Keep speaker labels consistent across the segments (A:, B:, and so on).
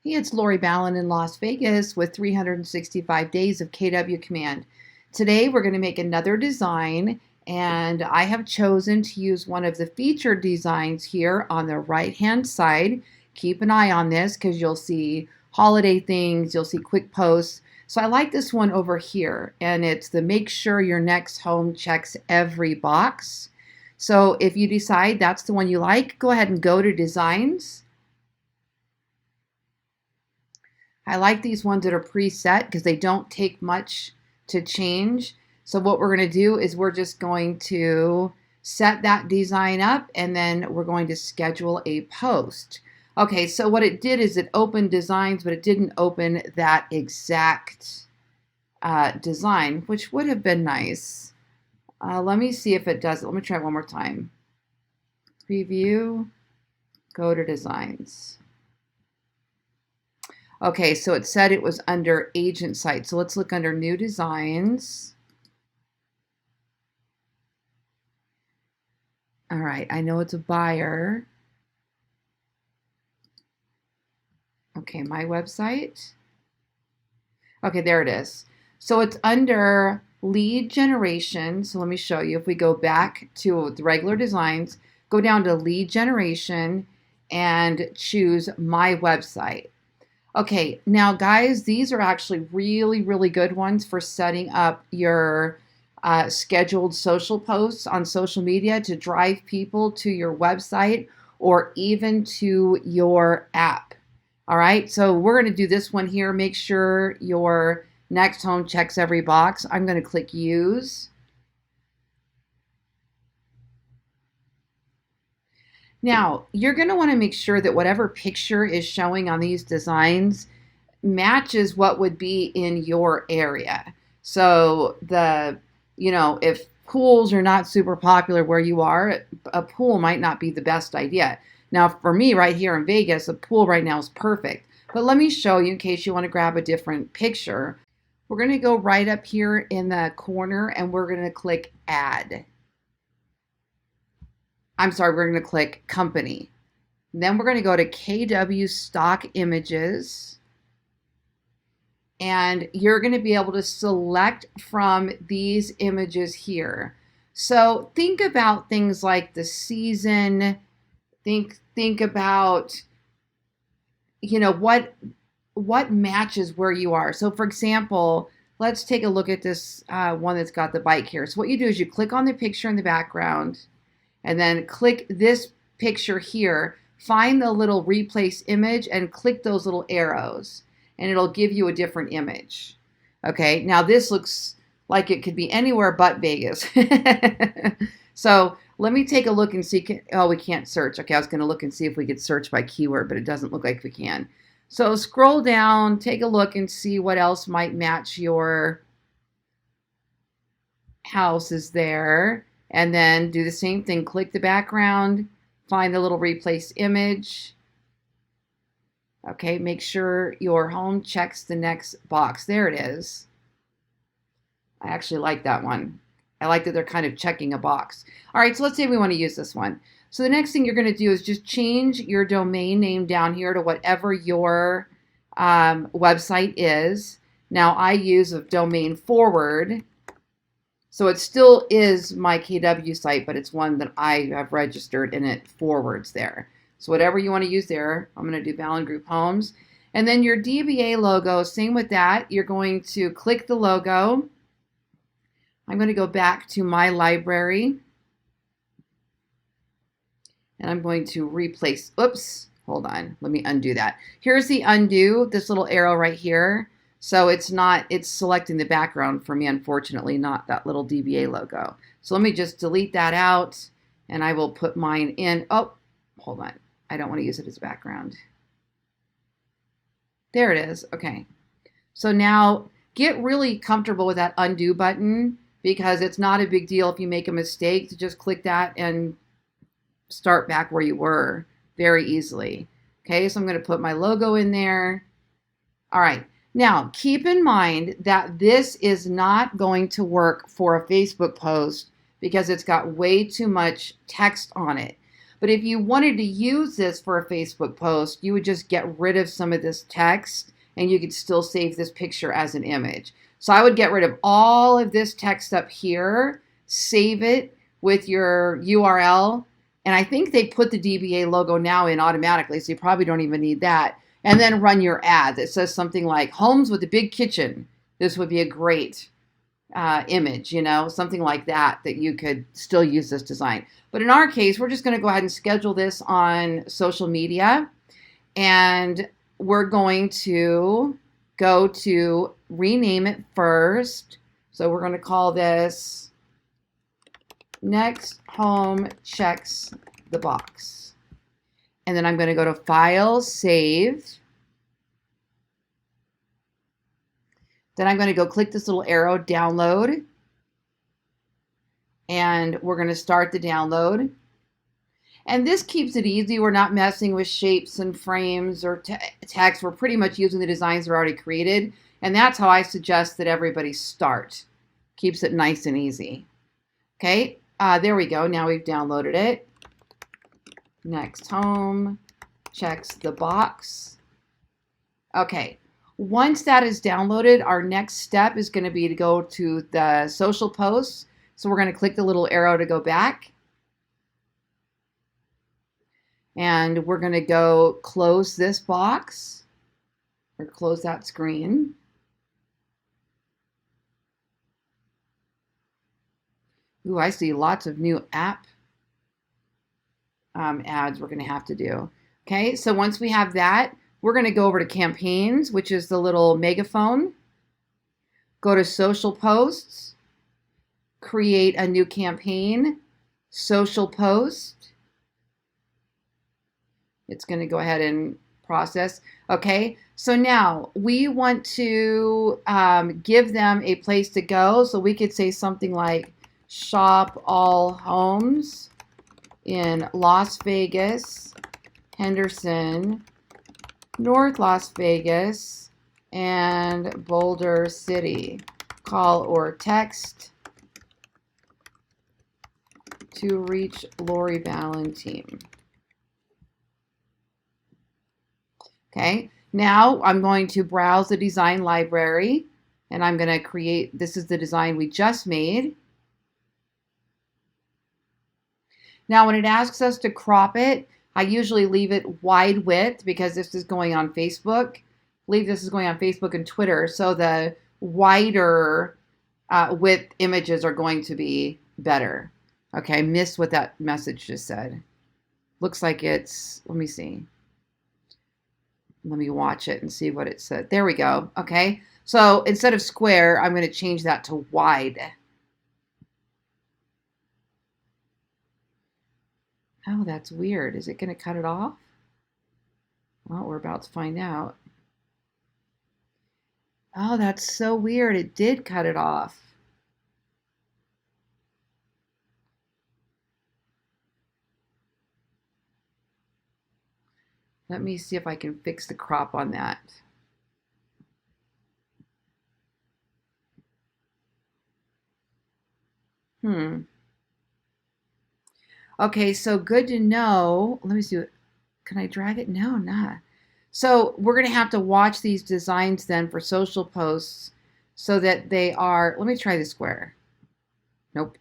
A: Hey, it's Lori Ballen in Las Vegas with 365 days of KW Command. Today we're going to make another design, and I have chosen to use one of the featured designs here on the right hand side. Keep an eye on this because you'll see holiday things, you'll see quick posts. So I like this one over here, and it's the make sure your next home checks every box. So if you decide that's the one you like, go ahead and go to designs. I like these ones that are preset because they don't take much to change. So what we're going to do is we're just going to set that design up, and then we're going to schedule a post. Okay, so what it did is it opened designs, but it didn't open that exact design, which would have been nice. Let me see if it does it. Let me try one more time. Preview, go to designs. Okay, so it said it was under agent site. So let's look under new designs. All right, I know it's a buyer. Okay, my website. Okay, there it is. So it's under lead generation. So let me show you. If we go back to the regular designs, go down to lead generation and choose my website. Okay, now guys, these are actually really, really good ones for setting up your scheduled social posts on social media to drive people to your website or even to your app. All right, so we're going to do this one here. Make sure your next home checks every box. I'm going to click use. Now, you're going to want to make sure that whatever picture is showing on these designs matches what would be in your area. So if pools are not super popular where you are, a pool might not be the best idea. Now, for me right here in Vegas, a pool right now is perfect. But let me show you in case you want to grab a different picture. We're going to go right up here in the corner and we're going to click add. We're going to click company. Then we're going to go to KW stock images. And you're going to be able to select from these images here. So think about things like the season. Think about, what matches where you are. So for example, let's take a look at this one that's got the bike here. So what you do is you click on the picture in the background, and then click this picture here, find the little replace image and click those little arrows and it'll give you a different image. Okay, now this looks like it could be anywhere but Vegas. So let me take a look and see, we can't search. Okay, I was gonna look and see if we could search by keyword, but it doesn't look like we can. So scroll down, take a look and see what else might match your house is there. And then do the same thing. Click the background, find the little replace image. Okay, make sure your home checks the next box. There it is. I actually like that one. I like that they're kind of checking a box. All right, so let's say we want to use this one. So the next thing you're going to do is just change your domain name down here to whatever your website is. Now I use a domain forward. So it still is my KW site, but it's one that I have registered and it forwards there. So whatever you want to use there, I'm going to do Ballen Group Homes. And then your DBA logo, same with that. You're going to click the logo. I'm going to go back to my library. And I'm going to replace, oops, hold on, let me undo that. Here's the undo, this little arrow right here. So it's selecting the background for me, unfortunately, not that little DBA logo. So let me just delete that out and I will put mine in. Oh, hold on. I don't want to use it as background. There it is. Okay. So now get really comfortable with that undo button because it's not a big deal if you make a mistake to just click that and start back where you were very easily. Okay, so I'm going to put my logo in there. All right. Now, keep in mind that this is not going to work for a Facebook post because it's got way too much text on it. But if you wanted to use this for a Facebook post, you would just get rid of some of this text and you could still save this picture as an image. So I would get rid of all of this text up here, save it with your URL. And I think they put the DBA logo now in automatically, so you probably don't even need that. And then run your ad that says something like homes with a big kitchen. This would be a great image, you know, something like that you could still use this design. But in our case, we're just going to go ahead and schedule this on social media. And we're going to go to rename it first. So we're going to call this Next Home Checks the Box. And then I'm going to go to File, Save. Then I'm going to go click this little arrow, Download. And we're going to start the download. And this keeps it easy. We're not messing with shapes and frames or text. We're pretty much using the designs that are already created. And that's how I suggest that everybody start. Keeps it nice and easy. Okay, there we go. Now we've downloaded it. Next Home checks the box. Okay, once that is downloaded, our next step is going to be to go to the social posts. So we're going to click the little arrow to go back. And we're going to go close this box or close that screen. Ooh, I see lots of new app ads we're going to have to do. Okay, so once we have that, we're going to go over to campaigns, which is the little megaphone. Go to social posts, create a new campaign, social post. It's going to go ahead and process. Okay, so now we want to give them a place to go. So we could say something like shop all homes in Las Vegas, Henderson, North Las Vegas, and Boulder City. Call or text to reach Lori Ballen team. Okay, now I'm going to browse the design library and I'm going to create, this is the design we just made. Now when it asks us to crop it, I usually leave it wide width because this is going on Facebook. I believe this is going on Facebook and Twitter, so the wider width images are going to be better. Okay, I missed what that message just said. Looks like it's, let me see. Let me watch it and see what it said. There we go. Okay. So instead of square, I'm going to change that to wide. Oh, that's weird. Is it going to cut it off? Well, we're about to find out. Oh, that's so weird. It did cut it off. Let me see if I can fix the crop on that. Okay, so good to know. Let me see. Can I drag it? No, not. So we're going to have to watch these designs then for social posts so that they are, let me try the square. Nope.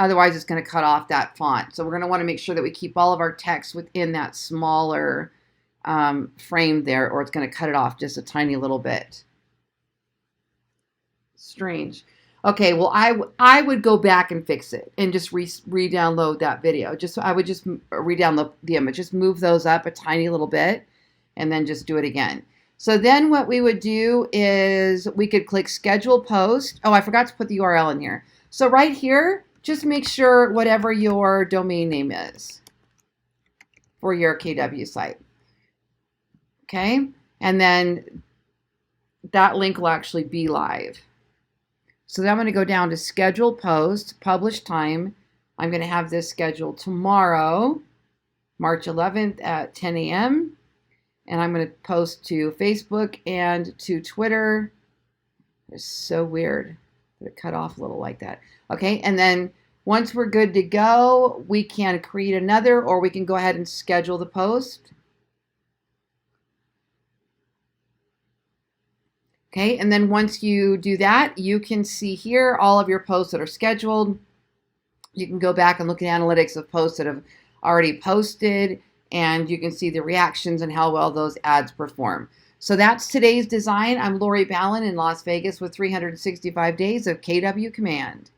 A: Otherwise, it's going to cut off that font. So we're going to want to make sure that we keep all of our text within that smaller frame there, or it's going to cut it off just a tiny little bit. Strange. Okay, well, I would go back and fix it and just re-download that video. I would just re-download the image. Just move those up a tiny little bit and then just do it again. So then what we would do is we could click Schedule Post. Oh, I forgot to put the URL in here. So right here, just make sure whatever your domain name is for your KW site. Okay, and then that link will actually be live. So then I'm going to go down to Schedule Post, Publish Time. I'm going to have this scheduled tomorrow, March 11th at 10 a.m. And I'm going to post to Facebook and to Twitter. It's so weird that it cut off a little like that. Okay, and then Once we're good to go, we can create another, or we can go ahead and schedule the post. Okay, and then once you do that, you can see here all of your posts that are scheduled. You can go back and look at analytics of posts that have already posted, and you can see the reactions and how well those ads perform. So that's today's design. I'm Lori Ballen in Las Vegas with 365 days of KW Command.